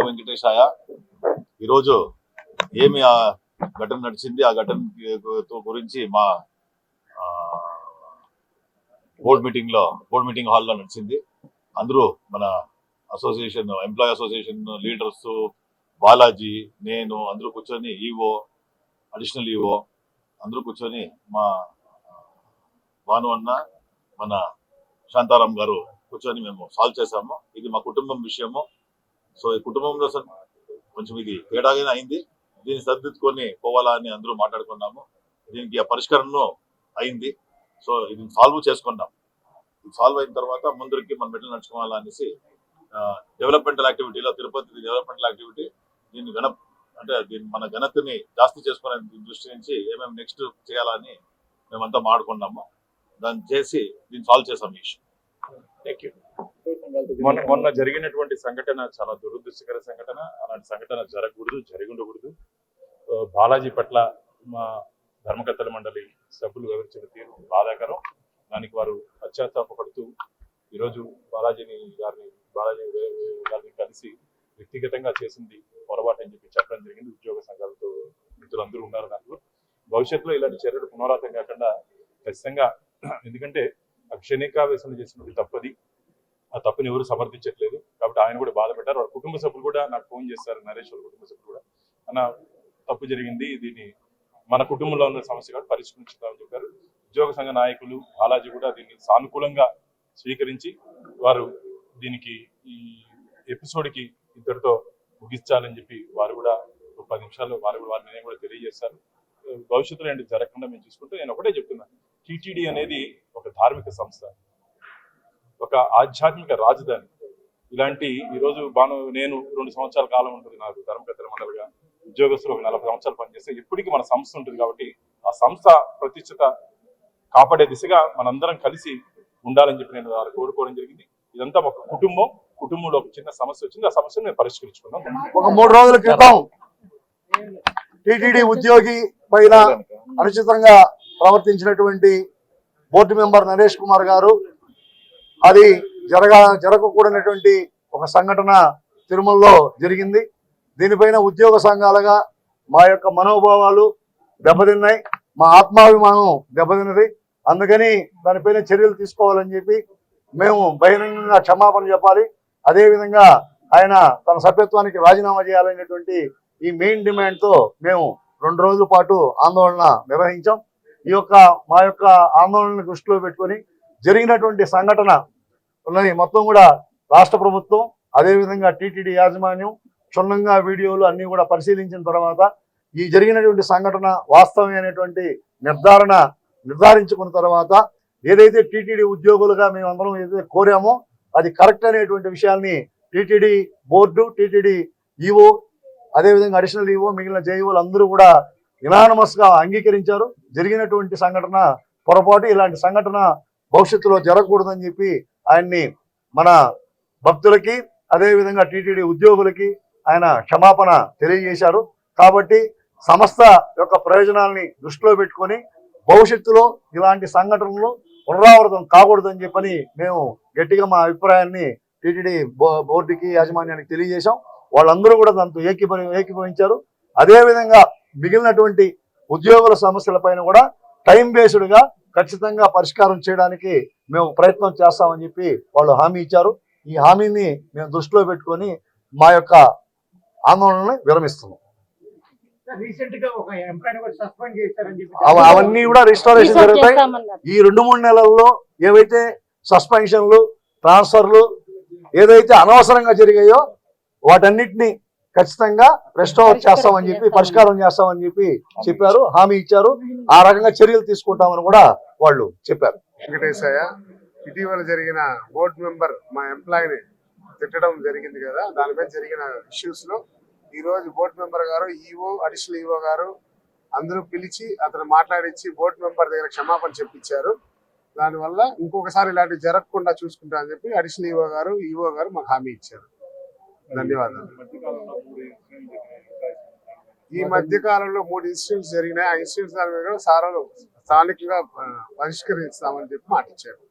వెంకటేశాయ. ఈరోజు ఏమి ఆ ఘటన నడిచింది, ఆ ఘటన గురించి మా బోర్డ్ మీటింగ్ హాల్లో నడిచింది. అందరూ మన association, employee association leaders, Balaji, నేను అందరూ కూర్చొని, ఈవో, అడిషనల్ ఈవో అందరూ కూర్చొని మా భాను అన్న, మన శాంతారాం గారు కూర్చొని మేము సాల్వ్ చేసాము. ఇది మా కుటుంబం విషయము. సో ఈ కుటుంబంలో కొంచెం ఇది తేడాగానే అయింది. దీన్ని సర్దిద్దుకొని పోవాలా అని అందరూ మాట్లాడుకున్నాము. దీనికి ఆ పరిష్కరణ అయింది. సో ఇది సాల్వ్ చేసుకున్నాం. ఇది సాల్వ్ అయిన తర్వాత ముందరికి మనం ఎట్లా నడుచుకోవాలా అనేసి డెవలప్మెంటల్ యాక్టివిటీలో, తిరుపతి డెవలప్మెంటల్ యాక్టివిటీ దీన్ని మన ఘనతని జాస్తి చేసుకునే దృష్టి నుంచి ఏమేమి నెక్స్ట్ చేయాలని మేమంతా మాట్లాడుకున్నాము. దాన్ని చేసి దీన్ని సాల్వ్ చేసాం ఈ ఇష్యూ. Thank you. మొన్న జరిగినటువంటి సంఘటన చాలా దురదృష్టకర సంఘటన. అలాంటి సంఘటన జరిగి ఉండకూడదు. బాలాజీ పట్ల మా ధర్మకర్తల మండలి సభ్యులు వివరించిన తీరు బాధాకరం. దానికి వారు పశ్చాత్తాపడుతూ ఈరోజు బాలాజీ గారిని కలిసి వ్యక్తిగతంగా చేసింది పొరపాటు అని చెప్పి చెప్పడం జరిగింది. ఉద్యోగ సంఘాలతో మిత్రులందరూ ఉన్నారు దాంట్లో. భవిష్యత్తులో ఇలాంటి చర్యలు పునరావృతం కాకుండా ఖచ్చితంగా, ఎందుకంటే క్షణికావేశం చేసినప్పుడు తప్పది. ఆ తప్పుని ఎవరు సమర్థించట్లేదు. కాబట్టి ఆయన కూడా బాధపడ్డారు. వాళ్ళ కుటుంబ సభ్యులు కూడా నాకు ఫోన్ చేస్తారు. నరేష్ వాళ్ళ కుటుంబ సభ్యులు కూడా, అన్న తప్పు జరిగింది, దీన్ని మన కుటుంబంలో ఉన్న సమస్య కాబట్టి పరిష్కరించుతామని చెప్పారు. ఉద్యోగ సంఘ నాయకులు, బాలాజీ కూడా దీన్ని సానుకూలంగా స్వీకరించి వారు దీనికి ఈ ఎపిసోడ్కి ఇంతటితో ముగించాలని చెప్పి వారు కూడా 10 నిమిషాల్లో వారిని కూడా తెలియజేస్తారు. భవిష్యత్తులో ఏంటి జరగకుండా మేము చూసుకుంటే నేను ఒకటే చెప్తున్నాను, టీటీడీ అనేది ఒక ధార్మిక సంస్థ, ఒక ఆధ్యాత్మిక రాజధాని. ఇలాంటి ఈరోజు నేను 2 సంవత్సరాల కాలం ఉంటుంది నాకు ధర్మకర్తల మండలిగా. ఉద్యోగస్తులు ఒక 40 సంవత్సరాలు పనిచేస్తే ఎప్పటికీ మన సంస్థ ఉంటుంది. కాబట్టి ఆ సంస్థ ప్రతిష్టత కాపాడే దిశగా మనందరం కలిసి ఉండాలని చెప్పి నేను కోరుకోవడం జరిగింది. ఇదంతా ఒక కుటుంబంలో ఒక చిన్న సమస్య వచ్చింది. ఆ సమస్యను మేము పరిష్కరించుకున్నాం. ఒక 3 రోజుల క్రితం టీటీడీ ఉద్యోగి పైన అనుచితంగా ప్రవర్తించినటువంటి బోర్డు మెంబర్ నరేష్ కుమార్ గారు, అది జరగకూడనటువంటి ఒక సంఘటన తిరుమలలో జరిగింది. దీనిపైన ఉద్యోగ సంఘాలుగా మా యొక్క మనోభావాలు దెబ్బతిన్నాయి, మా ఆత్మాభిమానం దెబ్బతిన్నది. అందుకని దానిపైన చర్యలు తీసుకోవాలని చెప్పి మేము బహిరంగంగా క్షమాపణ చెప్పాలి. అదేవిధంగా ఆయన తన సభ్యత్వానికి రాజీనామా చేయాలనేటువంటి ఈ మెయిన్ డిమాండ్తో మేము 2 రోజుల పాటు ఆందోళన నిర్వహించాం. మా యొక్క ఆందోళనను దృష్టిలో పెట్టుకొని జరిగినటువంటి సంఘటన ఉన్నది మొత్తం కూడా రాష్ట్ర ప్రభుత్వం, అదేవిధంగా టీటీడీ యాజమాన్యం క్షుణ్ణంగా వీడియోలు అన్నీ కూడా పరిశీలించిన తర్వాత ఈ జరిగినటువంటి సంఘటన వాస్తవమైనటువంటి నిర్ధారించుకున్న తర్వాత ఏదైతే టీటీడీ ఉద్యోగులుగా మేమందరం ఏదైతే కోరామో అది కరెక్ట్ అనేటువంటి విషయాన్ని టీటీడీ బోర్డు, టీటీడీ ఈవో, అదేవిధంగా అడిషనల్ ఈవో, మిగిలిన జేఈఓలు అందరూ కూడా యునానిమస్గా అంగీకరించారు. జరిగినటువంటి సంఘటన పొరపాటు, ఇలాంటి సంఘటన భవిష్యత్తులో జరగకూడదని చెప్పి ఆయన్ని మన భక్తులకి అదేవిధంగా టీటీడీ ఉద్యోగులకి ఆయన క్షమాపణ తెలియజేశారు. కాబట్టి సంస్థ యొక్క ప్రయోజనాల్ని దృష్టిలో పెట్టుకొని భవిష్యత్తులో ఇలాంటి సంఘటనలు పునరావృతం కాకూడదని చెప్పని మేము గట్టిగా మా అభిప్రాయాన్ని టీటీడీ బోర్డుకి యాజమాన్యానికి తెలియజేశాం. వాళ్ళందరూ కూడా దాంతో ఏకీభవించారు. అదేవిధంగా మిగిలినటువంటి ఉద్యోగుల సమస్యలపైన కూడా టైం బేస్డ్గా ఖచ్చితంగా పరిష్కారం చేయడానికి మేము ప్రయత్నం చేస్తామని చెప్పి వాళ్ళు హామీ ఇచ్చారు. ఈ హామీని మేము దృష్టిలో పెట్టుకొని మా యొక్క ఆందోళనని విరమిస్తున్నాం. అవన్నీ కూడా రిస్టారేషన్ జరుగుతాయి. ఈ 2-3 నెలల్లో ఏవైతే సస్పెన్షన్లు, ట్రాన్స్ఫర్లు ఏదైతే అనవసరంగా జరిగాయో వాటన్నిటిని ఖచ్చితంగా రెస్టోర్ చేస్తామని చెప్పి, పరిష్కారం చేస్తామని చెప్పి చెప్పారు, హామీ ఇచ్చారు. ఆ రకంగా చర్యలు తీసుకుంటామని కూడా వాళ్ళు చెప్పారు. వెంకటేశయ్య, ఇటీవల జరిగిన బోర్డు మెంబర్ మా ఎంప్లాయీని తిట్టడం జరిగింది కదా, దానిపై జరిగిన ఇష్యూస్ లో ఈ రోజు బోర్డు మెంబర్ గారు, ఈవో, అడిషనల్ ఈవో గారు అందరూ పిలిచి అతను మాట్లాడించి బోర్డు మెంబర్ దగ్గర క్షమాపణ చెప్పించారు. దానివల్ల ఇంకొకసారి ఇలాంటివి జరగకుండా చూసుకుంటా అని చెప్పి అడిషనల్ ఈవో గారు మాకు హామీ ఇచ్చారు. ధన్యవాదాలు. ఈ మధ్య కాలంలో 3 ఇన్సిడెంట్స్ జరిగినాయి. ఆ ఇన్సిడెంట్స్ దాని మీద సారాలు స్థానికంగా పరిష్కరిస్తామని చెప్పి మాట ఇచ్చారు.